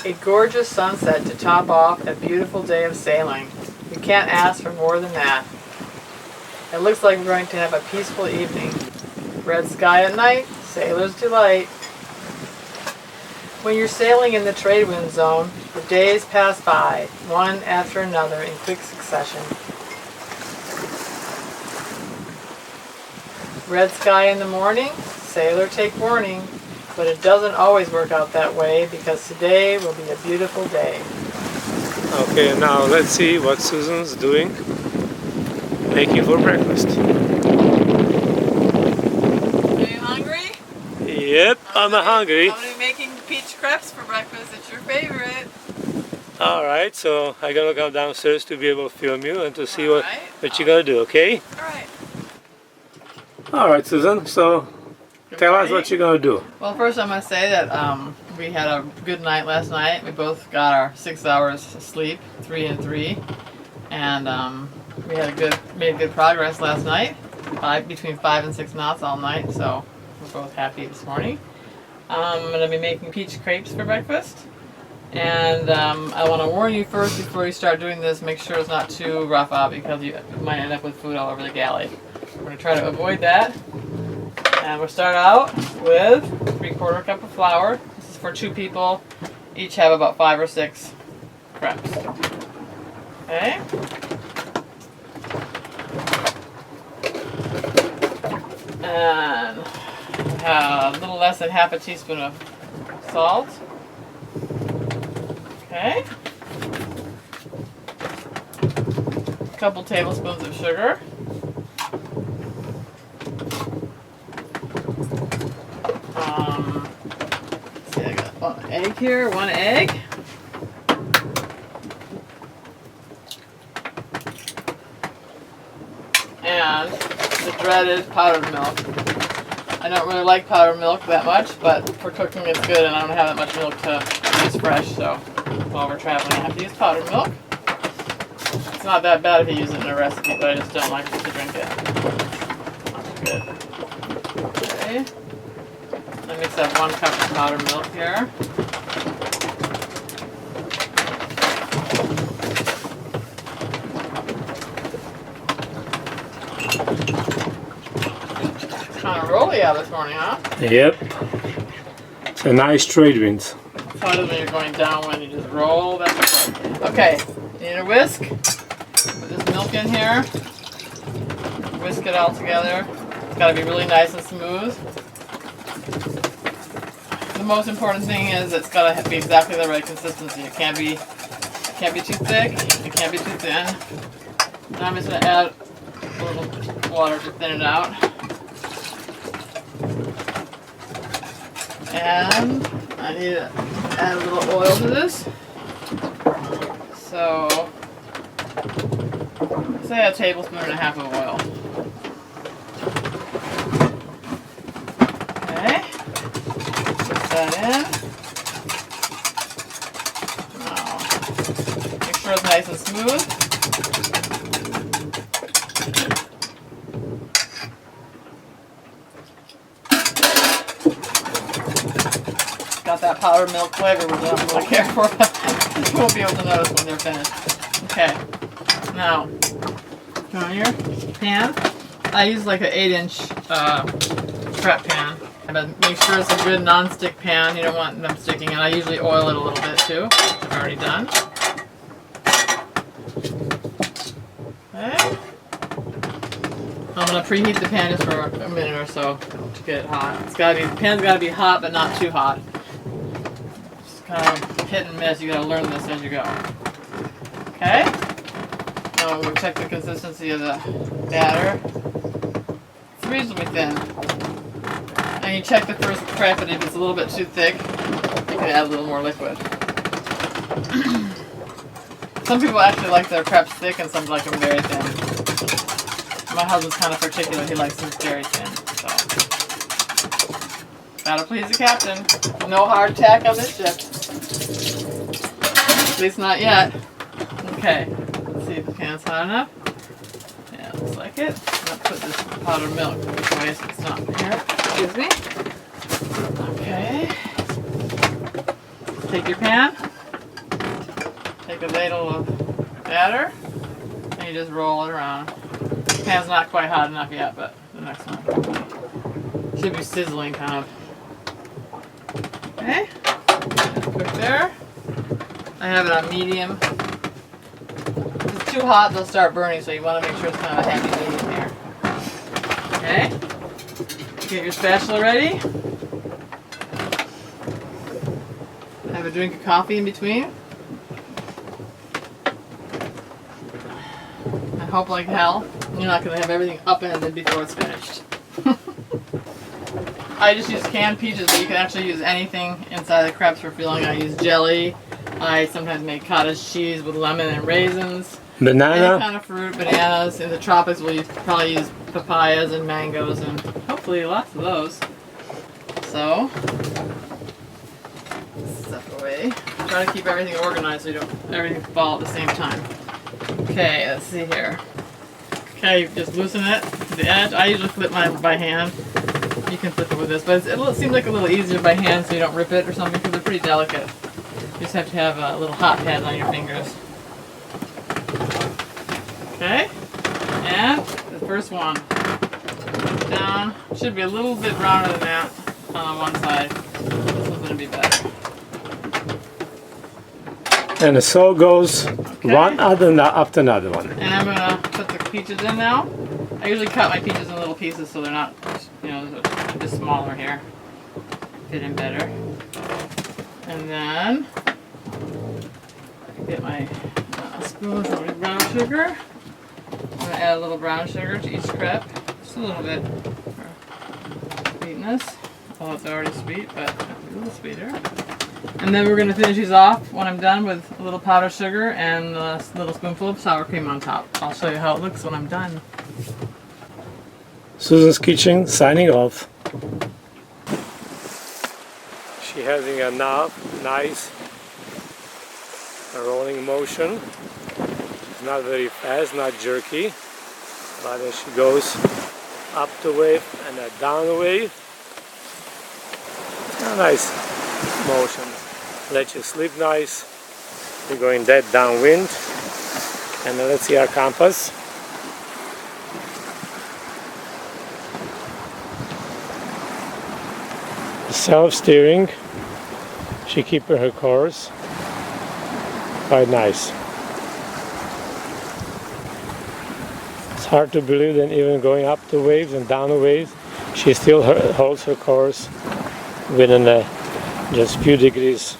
A gorgeous sunset to top off a beautiful day of sailing. We can't ask for more than that. It looks like we're going to have a peaceful evening. Red sky at night, sailor's delight. When you're sailing in the tradewind zone, the days pass by, one after another in quick succession. Red sky in the morning, sailor take warning. But it doesn't always work out that way because today will be a beautiful day. Okay, now let's see what Susan's doing, making for breakfast. Are you hungry? Yep, I'm hungry. I'm going to be making peach crepes for breakfast. It's your favorite. Alright, so I'm gonna come downstairs to be able to film you and to see what you're gonna do, okay? Alright. Alright, Susan, so tell us what you're gonna do. Well, first I'm going to say that we had a good night last night. We both got our 6 hours of sleep, 3 and 3, and we had made good progress last night, between 5 and 6 knots all night. So we're both happy this morning. I'm going to be making peach crepes for breakfast, and I want to warn you first before you start doing this. Make sure it's not too rough out because you might end up with food all over the galley. We're going to try to avoid that. And we'll start out with 3/4 cup of flour. This is for 2 people. Each have about 5 or 6 crepes. Okay. And a little less than half a teaspoon of salt. Okay. A couple tablespoons of sugar. See, I got an egg here, 1 egg. And the dreaded powdered milk. I don't really like powdered milk that much, but for cooking it's good, and I don't have that much milk to use fresh, so while we're traveling I have to use powdered milk. It's not that bad if you use it in a recipe, but I just don't like to drink it. Not too good. Okay. I mix up 1 cup of powdered milk here. Kind of rolly out this morning, huh? Yep. It's a nice trade wind. That's how it is when you're going downwind. You just roll back and forth. Okay, you need a whisk. Put this milk in here. Whisk it all together. It's got to be really nice and smooth. The most important thing is it's got to be exactly the right consistency. It can't be too thick. It can't be too thin. Now I'm just going to add a little water to thin it out. And I need to add a little oil to this. So, say a tablespoon and a half of oil. Okay, put that in. Now, make sure it's nice and smooth. Got that powdered milk flavor, which I don't really care for, but you won't be able to notice when they're finished. Okay, now, on your pan, I use like an 8-inch prep pan. But make sure it's a good non-stick pan. You don't want them sticking, and I usually oil it a little bit too, which I've already done. Okay. I'm going to preheat the pan just for a minute or so to get it hot. The pan's got to be hot, but not too hot. Just kind of hit and miss. You got to learn this as you go. Okay. Now we'll check the consistency of the batter. It's reasonably thin. And you check the first crepe, and if it's a little bit too thick, you can add a little more liquid. Some people actually like their crepes thick, and some like them very thin. My husband's kind of particular; he likes them very thin. So, gotta please the captain. No hard tack on this ship. At least not yet. Okay, let's see if the pan's hot enough. Yeah, looks like it. I'll put this powdered milk away so it's not here. Excuse me. Okay. Take your pan, Take a ladle of batter and you just roll it around. Pan's not quite hot enough yet, but the next one should be sizzling kind of. Okay, cook there. I have it on medium. If it's too hot, they'll start burning, so you want to make sure it's kind of a happy medium here. Okay, get your spatula ready. Have a drink of coffee in between. I hope like hell you're not going to have everything upended before it's finished. I just use canned peaches, but you can actually use anything inside the crepes for filling. I use jelly. I sometimes make cottage cheese with lemon and raisins. Banana. Any kind of fruit, bananas. In the tropics, we'll probably use papayas and mangoes, and hopefully lots of those. So, stuff away. Try to keep everything organized so you don't everything fall at the same time. Okay, let's see here. Okay, just loosen it to the edge. I usually flip mine by hand. You can flip it with this, but it seems like a little easier by hand so you don't rip it or something because they're pretty delicate. You just have to have little hot pads on your fingers. Okay, and the first one down. Should be a little bit browner than that on one side. This one's gonna be better. And the salt goes one after another one. And I'm gonna put the peaches in now. I usually cut my peaches in little pieces so they're not, you know, just smaller here. Fit in better. And then get my spoon of brown sugar. I'm gonna add a little brown sugar to each crepe. Just a little bit for sweetness. Although it's already sweet, but a little sweeter. And then we're going to finish these off when I'm done with a little powdered sugar and a little spoonful of sour cream on top. I'll show you how it looks when I'm done. Susan's Kitchen signing off. She having a nice rolling motion. It's not very fast, not jerky, but as she goes up the wave and then down the wave, a nice motion. Let you sleep nice. We're going dead downwind. And then let's see our compass. Self-steering. She keeping her course. Quite nice. It's hard to believe that even going up the waves and down the waves, she still holds her course within just few degrees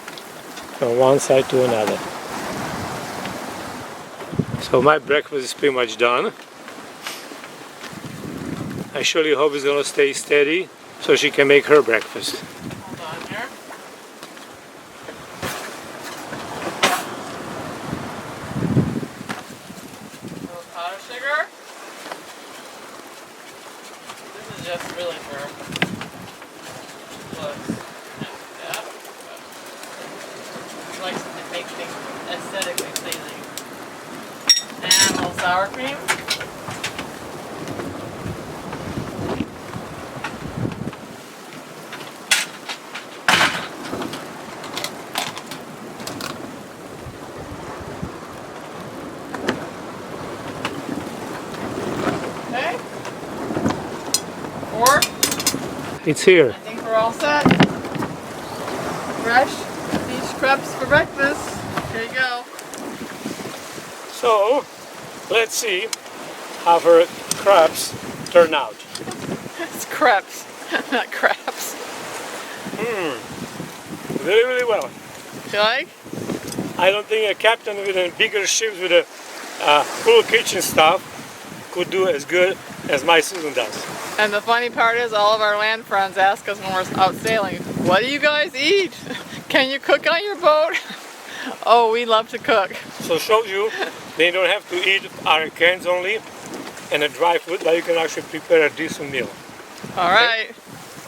from one side to another. So my breakfast is pretty much done. I surely hope it's gonna stay steady so she can make her breakfast. Hold on here. A little powdered sugar. This is just really for looks. Likes to make things aesthetically pleasing. And a little sour cream. Okay. 4. It's here. I think we're all set. Fresh peach crepes for breakfast. Here you go. So let's see how her crepes turn out. It's crepes, not crabs. Really, really well. You like? I don't think a captain with a bigger ship with a full kitchen stuff could do as good as my Susan does. And the funny part is all of our land friends ask us when we're out sailing, what do you guys eat? Can you cook on your boat? Oh, we love to cook. So shows you they don't have to eat our cans only and a dry food, but you can actually prepare a decent meal. All right.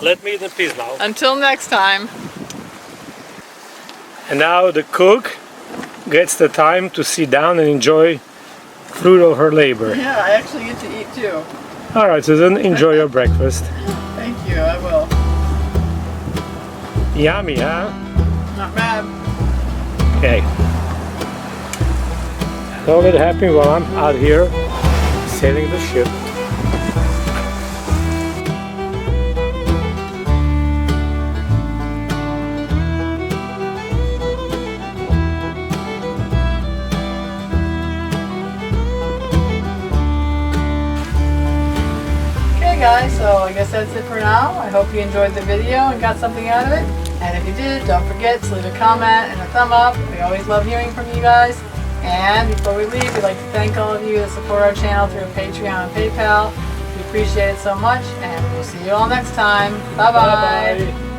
Let me eat in peace now. Until next time. And now the cook gets the time to sit down and enjoy fruit of her labor. Yeah, I actually get to eat too. All right, Susan, enjoy your breakfast. Thank you, I will. Yummy, huh? Not bad. Okay. So let it happen while I'm out here sailing the ship. Okay guys, so I guess that's it for now. I hope you enjoyed the video and got something out of it. And if you did, don't forget to leave a comment and a thumb up. We always love hearing from you guys. And before we leave, we'd like to thank all of you that support our channel through Patreon and PayPal. We appreciate it so much, and we'll see you all next time. Bye-bye. Bye-bye.